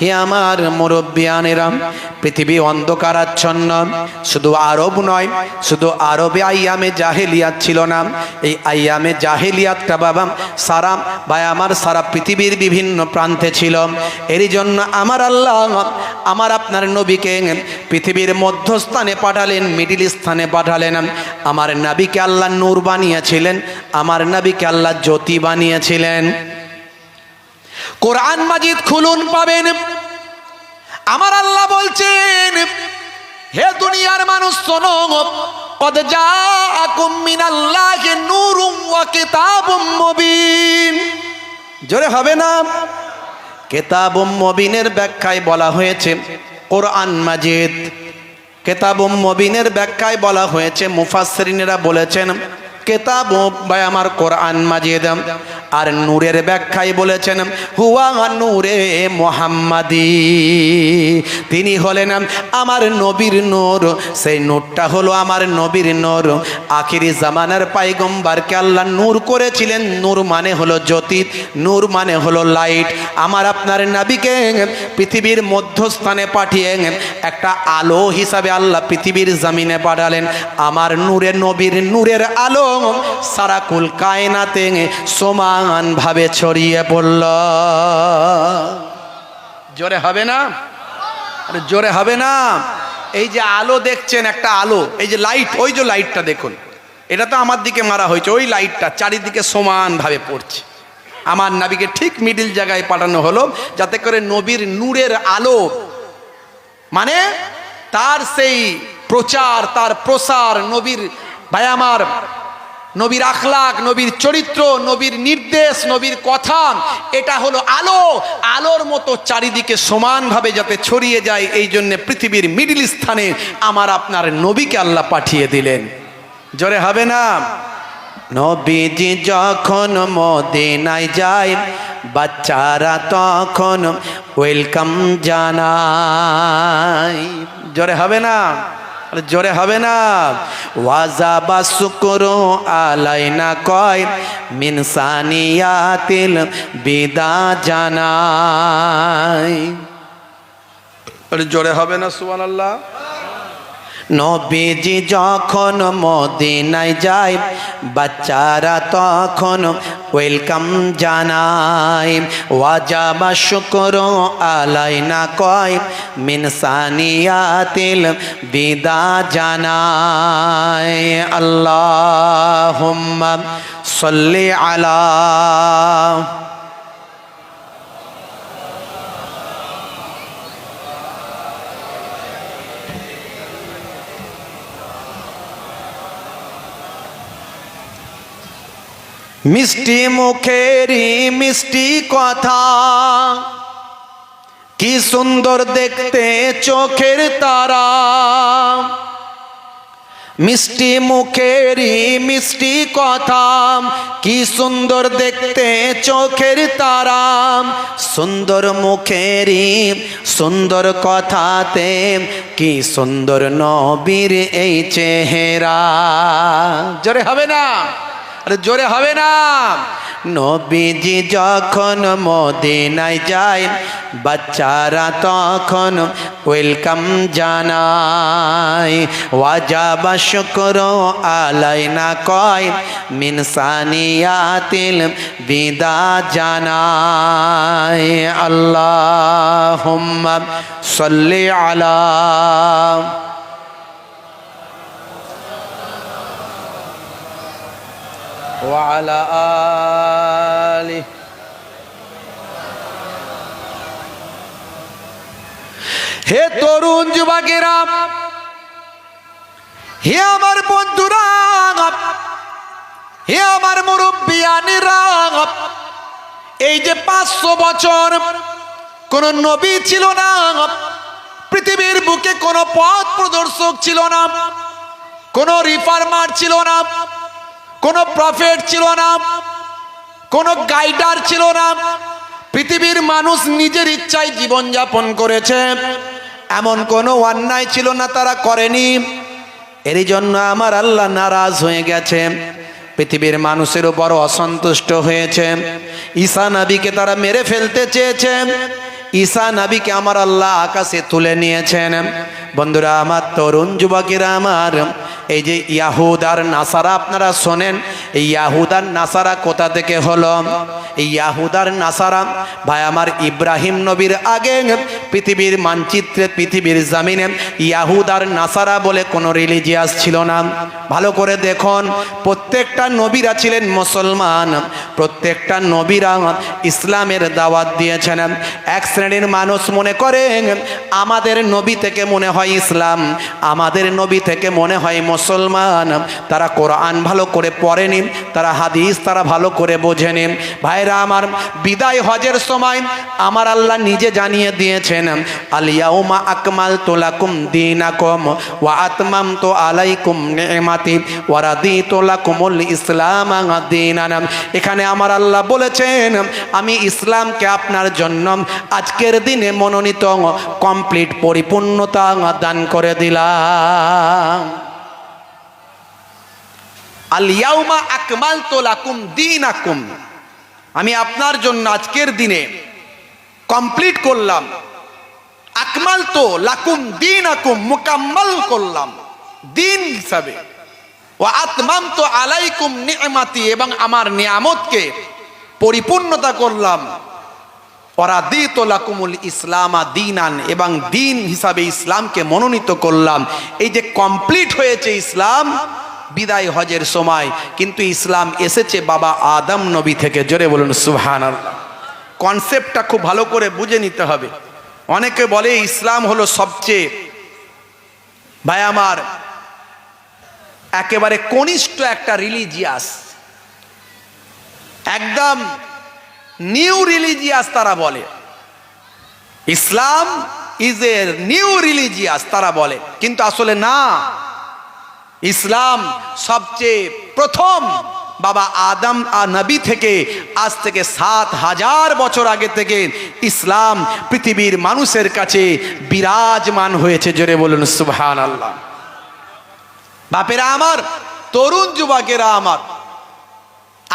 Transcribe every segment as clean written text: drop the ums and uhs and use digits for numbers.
হে আমার মুরব্বিয়ানেরা, পৃথিবী অন্ধকারাচ্ছন্ন। শুধু আরব নয়, শুধু আরবে আইয়ামে জাহেলিয়াত ছিল না, এই আইয়ামে জাহেলিয়াতটা বাবা সারা ভাই আমার সারা পৃথিবীর বিভিন্ন প্রান্তে ছিল। এরই জন্য আমার আল্লাহ আমার আপনার নবীকে পৃথিবীর মধ্যস্থানে পাঠালেন, মিডিল স্থানে পাঠালেন। আমার নবীকে আল্লাহ নূর বানিয়েছিলেন, আমার নবীকে আল্লাহ জ্যোতি বানিয়েছিলেন। কোরআন মাজিদ খুলুন, পাবেন আমার আল্লাহ বলছেন, হে দুনিয়ার মানুষ শোনো, কদ জাআকুম মিনাল্লাহি নূরুম ওয়া কিতাবুম মুবিন। জোরে হবে না? কিতাবুম মুবিনের ব্যাখ্যায় বলা হয়েছে কোরআন মাজিদ। কিতাবুম মুবিনের ব্যাখ্যায় বলা হয়েছে, মুফাসসিরিনেরা বলেছেন কিতাব ভাই আমার কোরআন মাজিদ। আর নূরের ব্যাখ্যায় বলেছেন হুয়া নূরে মুহাম্মাদি, তিনি হলেন আমার নবীর নূর। সেই নূরটা হলো আমার নবীর নূর। আখিরি জামানার পয়গম্বরকে আল্লাহ নূর করেছিলেন। নূর মানে হলো জ্যোতি, নূর মানে হলো লাইট। আমার আপনার নবীকে পৃথিবীর মধ্যস্থানে পাঠিয়ে একটা আলো হিসাবে আল্লাহ পৃথিবীর জমিনে পাঠালেন। আমার নূরে নবীর নূরের আলো সারা কুল কায়নাতে সমান ভাবে ছড়িয়ে পড়ল। জোরে হবে না? আরে জোরে হবে না? এই যে আলো দেখছেন, একটা আলো, এই যে লাইট, ওই যে লাইটটা দেখুন, এটা তো আমার দিকে মারা হয়েছে, ওই লাইটটা চারিদিকে সমান ভাবে পড়ছে। আমার নবীকে ঠিক মিডিল জায়গায় পাঠানো হলো, যাতে করে নবীর নূরের আলো মানে তার সেই প্রচার, তার প্রসার, নবীর ভাই আমার নবীর আখলাক, নবীর চরিত্র, নবীর নির্দেশ, নবীর কথা, এটা হলো আলো। আলোর মতো চারিদিকে সমানভাবে যাতে ছড়িয়ে যায়, এই জন্য পৃথিবীর মিডিল স্থানে আমার আপনার নবীকে আল্লাহ পাঠিয়ে দিলেন। জোরে হবে না? নবীজি যখন মদিনায় যায়, বাচ্চারা তখন ওয়েলকাম জানায়। জোরে হবে না? জোরে হবে না? ওয়াজাবা শুকরু আলাইনা কয় মিন সানিয়াতিল বিদা জানাই। জোরে হবে না? সুবহানাল্লাহ। নবীজি যখন মদিনায় যায়, বাচ্চারা তখন ওয়েলকাম জানায়। ওয়াজাবা শুকরু আলাইনা কয় মিন সানিয়াতিল বিদা জানায়। আল্লাহুম্মা সাল্লি আলা মিষ্টি মুখেরি মিষ্টি কথা, কি সুন্দর দেখতে চোখের তারা। মিষ্টি মুখেরি মিষ্টি কথা, কি সুন্দর দেখতে চোখের তারা। সুন্দর মুখেরি সুন্দর কথাতে, কি সুন্দর নবীর এই চেহারা। জোরে হবে না? আরে জোরে হবে না? নবীজি যখন মদিনায় যায়, বাচ্চারা তখন ওয়েলকাম জানায়। ওয়াজাবা শুকরু আলাইনা কয় মিন সানিয়াতিল বিদা জানায়। আল্লাহুম্মা সাল্লি আলা ওয়ালা আলি। হে তরুণ যুবকেরা, হে আমার বন্ধুরা, হে আমার মুরব্বিয়ানেরা, এই যে 500 বছর কোন নবী ছিল না, পৃথিবীর বুকে কোন পথ প্রদর্শক ছিল না, কোন রিফর্মার ছিল না, কোন প্রফেট ছিল না, কোন গাইডার ছিল না। পৃথিবীর মানুষ নিজের ইচ্ছায় জীবন যাপন করেছে, এমন কোনো অন্যায় ছিল না তারা করেনি। এরই জন্য আমার আল্লাহ নারাজ হয়ে গেছে, পৃথিবীর মানুষের উপর অসন্তুষ্ট হয়েছে। ঈসা নবীকে তারা মেরে ফেলতে চেয়েছে। ঈসা নবীকে আমার আল্লাহ আকাশে তুলে নিয়েছেন। বন্ধুরা আমার, তরুণ যুবকেরা আমার, এই যে ইয়াহুদ আর নাসারা আপনারা শোনেন, এই ইয়াহুদ আর নাসারা কোথা থেকে হলো? এই ইয়াহুদ আর নাসারা ভাই আমার, ইব্রাহিম নবীর আগে পৃথিবীর মানচিত্রে, পৃথিবীর জামিনে ইয়াহুদ আর নাসারা বলে কোনো রিলিজিয়াস ছিল না। ভালো করে দেখুন, প্রত্যেকটা নবীরা ছিলেন মুসলমান, প্রত্যেকটা নবীরা ইসলামের দাওয়াত দিয়েছেন। এক শ্রেণীর মানুষ মনে করেন আমাদের নবী থেকে মনে হয় ইসলাম, আমাদের নবী থেকে মনে হয় মুসলমান। তারা কোরআন ভালো করে পড়েনি, তারা হাদিস তারা ভালো করে বোঝেনি। ভাইরা আমার, বিদায় হজের সময় আমার আল্লাহ নিজে জানিয়ে দিয়েছেন, আল ইয়াউমা আকমালতু লাকুম দীনাকুম ওয়া আতমামতু আলাইকুম নি'মাতি ওয়া রাদিতু লাকুমুল ইসলাম দীনান। এখানে আমার আল্লাহ বলেছেন, আমি ইসলামকে আপনার জন্য আজকের দিনে মনোনীত কমপ্লিট পরিপূর্ণতা দান করে দিলাম। আল ইয়াউমা আকমালতু লাকুম দীনাকুম, আমি আপনার জন্য আজকের দিনে কমপ্লিট করলাম। আকমালতু লাকুম দীনাকুম, মুকাম্মাল করলাম দিন হিসাবে। ওয়া আতমামতু আলাইকুম নি'মাতি, এবং আমার নিয়ামতকে পরিপূর্ণতা করলাম। ওয়ারাদিতু লাকুমুল ইসলাম দীনান, এবং দিন হিসাবে ইসলামকে মনোনীত করলাম। এই যে কমপ্লিট হয়েছে ইসলাম বিদায় হজের সময়, কিন্তু ইসলাম এসেছে বাবা আদম নবী থেকে। জোরে বলুন সুবহানাল্লাহ। কনসেপ্টটা খুব ভালো করে বুঝে নিতে হবে। অনেকে বলে ইসলাম হলো সবচেয়ে ভাই আমার একেবারে কনিষ্ঠ একটা রিলিজিয়াস, একদম নিউ রিলিজিয়াস তারা বলে। ইসলাম ইজ এ নিউ রিলিজিয়াস তারা বলে, কিন্তু আসলে না। ইসলাম সবচেয়ে প্রথম বাবা আদম আর নবী থেকে, আজ থেকে ৭,০০০ বছর আগে থেকে ইসলাম পৃথিবীর মানুষের কাছে বিরাজমান হয়েছে। জোরে বলুন সুবহানাল্লাহ। বাপেরা আমার, তরুণ যুবকেরা আমার,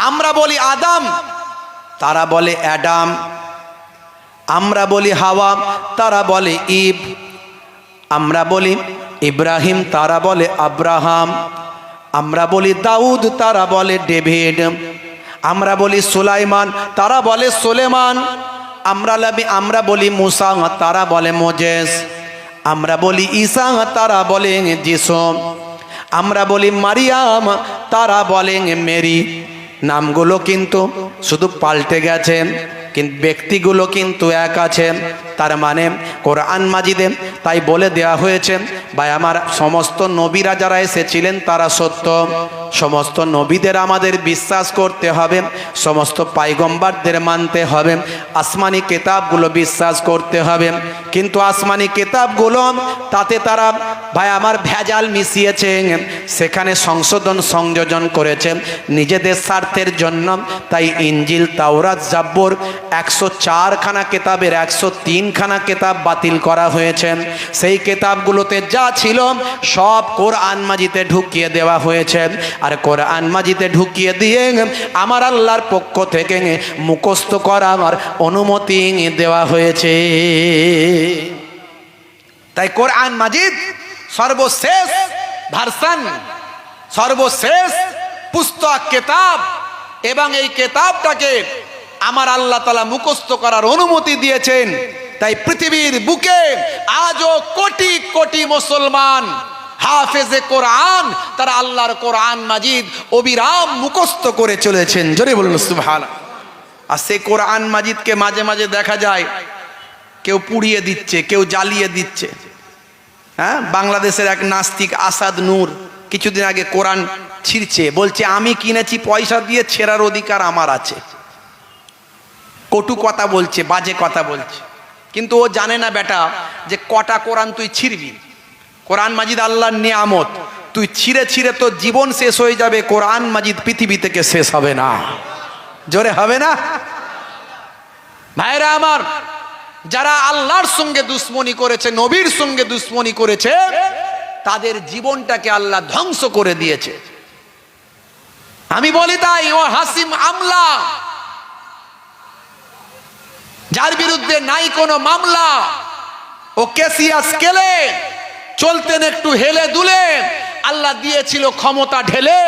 আমরা বলি আদম, তারা বলে অ্যাডাম। আমরা বলি হাওয়া, তারা বলে ঈভ। আমরা বলি ইব্রাহিম, তারা বলে আব্রাহাম। আমরা বলি দাউদ, তারা বলে ডেভিড। আমরা বলি সুলাইমান, তারা বলে সুলেমান। আমরা বলি মুসা, তারা বলে মোজেস। আমরা বলি ঈসা, তারা বলে যিশু। আমরা বলি মারিয়াম, তারা বলে মেরি। নামগুলো কিন্তু শুধু পাল্টে গেছে, কিন্তু ব্যক্তিগুলো কিন্তু এক আছে। তার মানে কোরআন মাজিদে তাই বলে দেয়া হয়েছে, ভাই আমার, সমস্ত নবীরা যারা এসেছিলেন তারা সত্য। সমস্ত নবীদের আমাদের বিশ্বাস করতে হবে, সমস্ত পায়গম্বরদের মানতে হবে, আসমানি কিতাবগুলো বিশ্বাস করতে হবে। কিন্তু আসমানি কিতাবগুলো তাতে তারা ভাই আমার ভেজাল মিশিয়েছে, সেখানে সংশোধন সংযোজন করেছে নিজেদের স্বার্থের জন্য। তাই ইনজিল, তাওরাত, জাব্বুর 104 খানা কিতাবের 103 খানা কিতাব বাতিল করা হয়েছে। সেই কিতাবগুলোতে যা ছিল সব কোরআন মাজিদে ঢুকিয়ে দেওয়া হয়েছে। আর কোরআন মাজিদে ঢুকিয়ে দিয়ে আমার আল্লাহর পক্ষ থেকে মুখস্থ করার অনুমতি দেওয়া হয়েছে। তাই কোরআন মাজিদ সর্বশেষ ভার্সন, সর্বশেষ পুস্তক কিতাব, এবং এই কিতাবটাকে আমার আল্লাহ তাআলা মুখস্থ করার অনুমতি দিয়েছেন। তাই পৃথিবীর বুকে আজও কোটি কোটি মুসলমান হাফেজে কোরআন, তারা আল্লাহর কোরআন মাজিদ অবিরাম মুখস্থ করে চলেছেন। জোরে বলুন সুবহানাল্লাহ। আর সেই কোরআন মাজিদকে মাঝে মাঝে দেখা যায় কেউ পুড়িয়ে দিচ্ছে, কেউ জ্বালিয়ে দিচ্ছে। হ্যাঁ, বাংলাদেশের এক নাস্তিক আসাদ নূর কিছুদিন আগে কোরআন ছিঁড়ছে, বলছে আমি কিনেছি পয়সা দিয়ে, ছেঁড়ার অধিকার আমার আছে। কটু কথা বলছে, বাজে কথা বলছে, কিন্তু ও জানে না বেটা যে কটা কোরআন তুই ছিঁড়বি। কোরআন মাজিদ আল্লাহর নিয়ামত, তুই ছিঁড়ে ছিঁড়ে তোর জীবন শেষ হয়ে যাবে, কোরআন মাজিদ পৃথিবী থেকে শেষ হবে না। জোরে হবে না? ভাইরা আমার, যারা আল্লাহর সঙ্গে দুশ্মনী করেছে, নবীর সঙ্গে দুশ্মনী করেছে, তাদের জীবনটাকে আল্লাহ ধ্বংস করে দিয়েছে। আমি বলি তাই, ও হাসিম আমলা, যার বিরুদ্ধে নাই কোনো মামলা, ও কেসিয়া স্কেলে চলতেন একটু হেলে দুলে, আল্লাহ দিয়েছিল ক্ষমতা ঢেলে।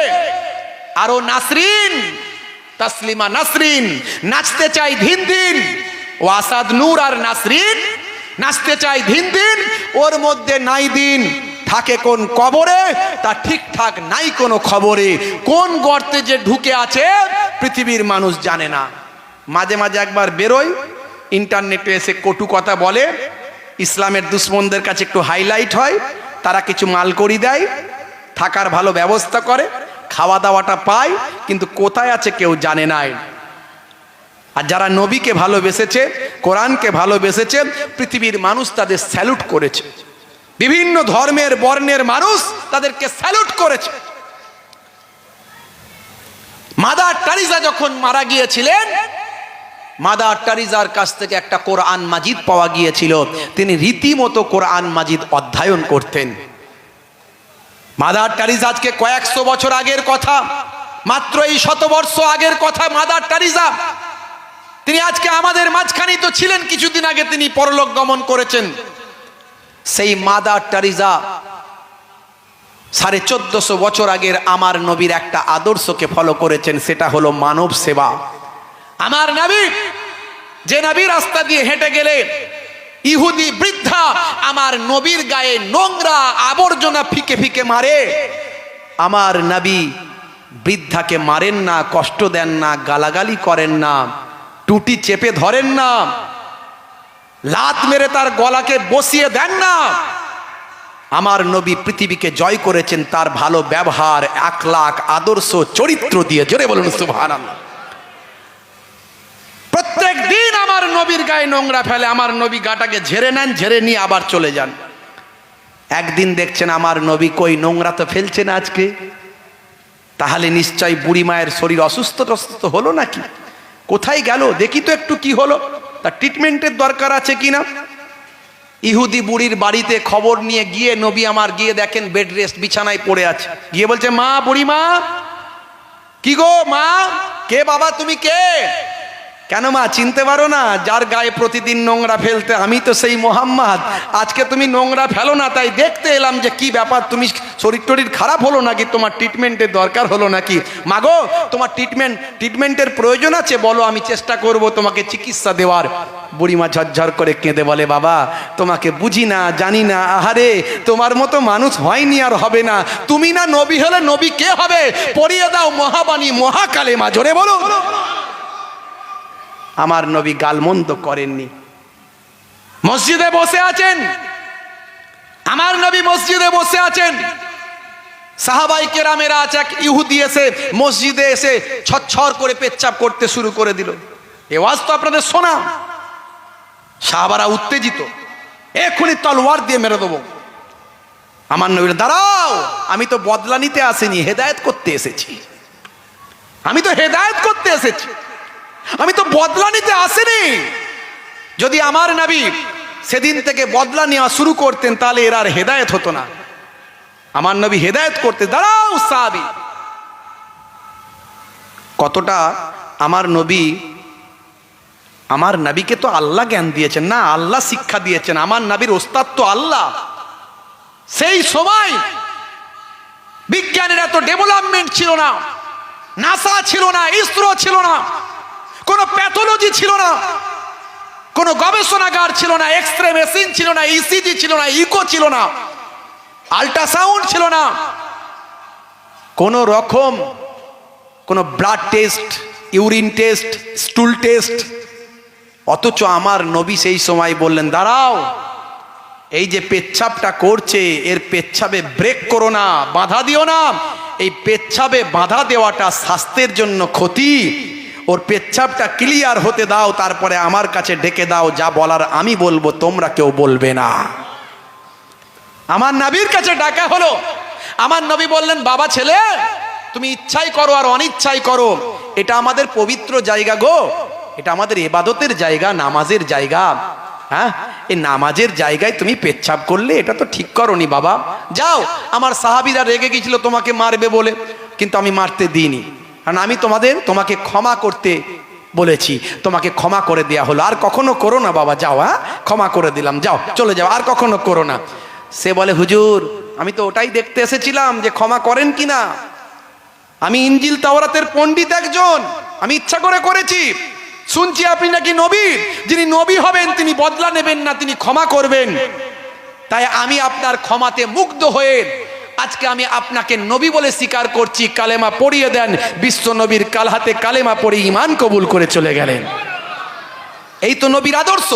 আর ও নাসরিন, তাসলিমা নাসরিন নাচতে চাই দিন দিন, ও আসাদ নূর আর নাসরিন নাচতে চাই দিন দিন। ওর মধ্যে নাই দিন, থাকে কোন কবরে, তা ঠিকঠাক নাই কোনো খবরে। কোন গর্তে যে ঢুকে আছে পৃথিবীর মানুষ জানে না। মাঝে মাঝে একবার বেরোয়, ইন্টারনেটে এসে কটু কথা বলে, ইসলামের দুশ্মনদের কাছে একটু হাইলাইট হয়, তারা কিছু মালকড়ি দেয়, থাকার ভালো ব্যবস্থা করে, খাওয়া দাওয়াটা পায়, কিন্তু কোথায় আছে কেউ জানে না। আর যারা নবীকে ভালোবেসেছে, কোরআনকে ভালোবেসেছে, পৃথিবীর মানুষ তাদের স্যালুট করেছে। বিভিন্ন ধর্মের বর্ণের মানুষ তাদেরকে স্যালুট করেছে। মাদার টেরেসা যখন মারা গিয়েছিলেন, মাদার টেরেসার কাছ থেকে একটা কোরআন মাজিদ পাওয়া গিয়েছিল। তিনি রীতিমতো কোরআন মাজিদ অধ্যয়ন করতেন। মাদার টেরেসা আজকে কয়েকশো বছর আগের কথা, মাত্র এই শতবর্ষ আগের কথা। মাদার টেরেসা তিনি আজকে আমাদের মাঝখানেই তো ছিলেন, কিছুদিন আগে তিনি পরলোক গমন করেছেন। সেই মাদার টেরেসা 1450 বছর আগের আমার নবীর একটা আদর্শকে ফলো করেছেন, সেটা হলো মানব সেবা। আমার নবী যে নবী রাস্তা দিয়ে হেঁটে গেলে ইহুদি বৃদ্ধা আমার নবীর গায়ে নোংরা আবর্জনা ফিকে ফিকে মারে, আমার নবী বৃদ্ধাকে মারেন না, কষ্ট দেন না, গালাগালি করেন না, টুটি চেপে ধরেন না, লাত মেরে তার গলাকে বসিয়ে দেন না। আমার নবী পৃথিবীকে জয় করেছেন তার ভালো ব্যবহার, আখলাক, আদর্শ, চরিত্র দিয়ে। জোরে বলুন সুবহানাল্লাহ। প্রত্যেক দিন আমার নবীর গায়ে নোংরা ফেলে, আমার নবী গাটাকে ঝেড়ে নেন, ঝেড়ে নিয়ে আবার চলে যান। একদিন দেখছেন আমার নবী কই নোংরা তো ফেলছে না আজকে, তাহলে নিশ্চয় বুড়ি মায়ের শরীর অসুস্থ টসুস্থ হলো নাকি, কোথায় গেল দেখি তো একটু কি হলো, তার ট্রিটমেন্টের দরকার আছে কিনা। ইহুদি বুড়ির বাড়িতে খবর নিয়ে গিয়ে নবী আমার গিয়ে দেখেন বেড রেস্ট, বিছানায় পড়ে আছে। গিয়ে বলছে, মা, বুড়ি মা, কি গো মা? কে বাবা, তুমি কে? কেন মা, চিনতে পারো না যার গায়ে প্রতিদিন নোংরা ফেলতে? আমি তো সেই মোহাম্মদ। আজকে তুমি নোংরা ফেলো না, তাই দেখতে এলাম যে কি ব্যাপার, তুমি শরীর টরীর খারাপ হলো নাকি, তোমার ট্রিটমেন্টের দরকার হলো নাকি? মাগো, তোমার ট্রিটমেন্টের প্রয়োজন আছে, বলো, আমি চেষ্টা করব তোমাকে চিকিৎসা দেওয়ার। বুড়িমা ঝরঝর করে কেঁদে বলে, বাবা, তোমাকে বুঝি না, জানি না, আহারে তোমার মতো মানুষ হয়নি আর হবে না। তুমি না নবী হলে নবী কে হবে? পড়িয়ে দাও মহাবাণী মহাকালেমা। জোরে বলো। আমার নবী গালমন্দ করেননি, মসজিদে বসে আছেন। আমার নবী মসজিদে বসে আছেন, সাহাবাই কেরামেরা আছে, এক ইহুদি এসে মসজিদে এসে ছচ্ছর করে পেচ্ছাপ করতে শুরু করে দিল। এ ওয়াজ তো আপনাদের শোনা। সাহাবারা উত্তেজিত, এক্ষুনি তলোয়ার দিয়ে মেরে দেবো। আমার নবী, দাঁড়াও, আমি তো বদলা নিতে আসিনি, হেদায়েত করতে এসেছি। আমি তো হেদায়েত করতে এসেছি, আমি তো বদলা নিতে আসিনি। যদি আমার নবী সেদিন থেকে বদলা নেওয়া শুরু করতেন তাহলে এর আর হেদায়েত হতো না। আমার নবী হেদায়েত করতে, দাঁড়াও সাহাবী। কতটা আমার নবীকে তো আল্লাহ জ্ঞান দিয়েছেন না, আল্লাহ শিক্ষা দিয়েছেন। আমার নবীর ওস্তাদ তো আল্লাহ। সেই সময় বিজ্ঞানের এত ডেভেলপমেন্ট ছিল না, নাসা ছিল না, ইসরো ছিল না, কোনো প্যাথোলজি ছিল না, কোনো গবেষণাগার ছিল না, এক্সরে মেশিন ছিল না, ইসিজি ছিল না, ইকো ছিল না, আল্ট্রাসাউন্ড ছিল না, কোন রকম কোনো blood test, urine test, স্টুল test. অথচ আমার নবী সেই সময় বললেন, দাঁড়াও, এই যে পেচ্ছাপটা করছে, এর পেচ্ছাবে ব্রেক করো না, বাধা দিও না। এই পেচ্ছাবে বাধা দেওয়াটা স্বাস্থ্যের জন্য ক্ষতি। ওর পেচ্ছাপটা ক্লিয়ার হতে দাও, তারপরে আমার কাছে ডেকে দাও, যা বলার আমি বলবো, তোমরা কেউ বলবে না। আমার নবীর কাছে ডাকা হলো। আমার নবী বললেন, বাবা ছেলে, তুমি ইচ্ছাই করো আর অনিচ্ছাই করো, এটা আমাদের পবিত্র জায়গা গো, এটা আমাদের ইবাদতের জায়গা, নামাজের জায়গা। হ্যাঁ, এই নামাজের জায়গায় তুমি পেচ্ছাপ করলে এটা তো ঠিক করোনি বাবা। যাও, আমার সাহাবীরা রেগে গেছিল তোমাকে মারবে বলে, কিন্তু আমি মারতে দিইনি, কারণ আমি তোমাকে ক্ষমা করতে বলেছি, তোমাকে ক্ষমা করে দেয়া হলো, আর কখনো করো না বাবা, যাও, হ্যাঁ ক্ষমা করে দিলাম, যাও চলে যাও, আর কখনো করো না। সে বলে হুজুর আমি তো ওটাই দেখতে এসেছিলাম যে ক্ষমা করেন কিনা, আমি ইনজিল তাওরাতের পণ্ডিত একজন, আমি ইচ্ছা করে করেছি, শুনছি আপনি নাকি নবী, যিনি নবী হবেন তিনি বদলা নেবেন না, তিনি ক্ষমা করবেন, তাই আমি আপনার ক্ষমাতে মুগ্ধ হয়ে আজকে আমি আপনাকে নবী বলে স্বীকার করছি, কালেমা পড়িয়ে দেন। বিশ্ব নবীর কাল হাতে কালেমা পড়ে ঈমান কবুল করে চলে গেলেন। এই তো নবীর আদর্শ।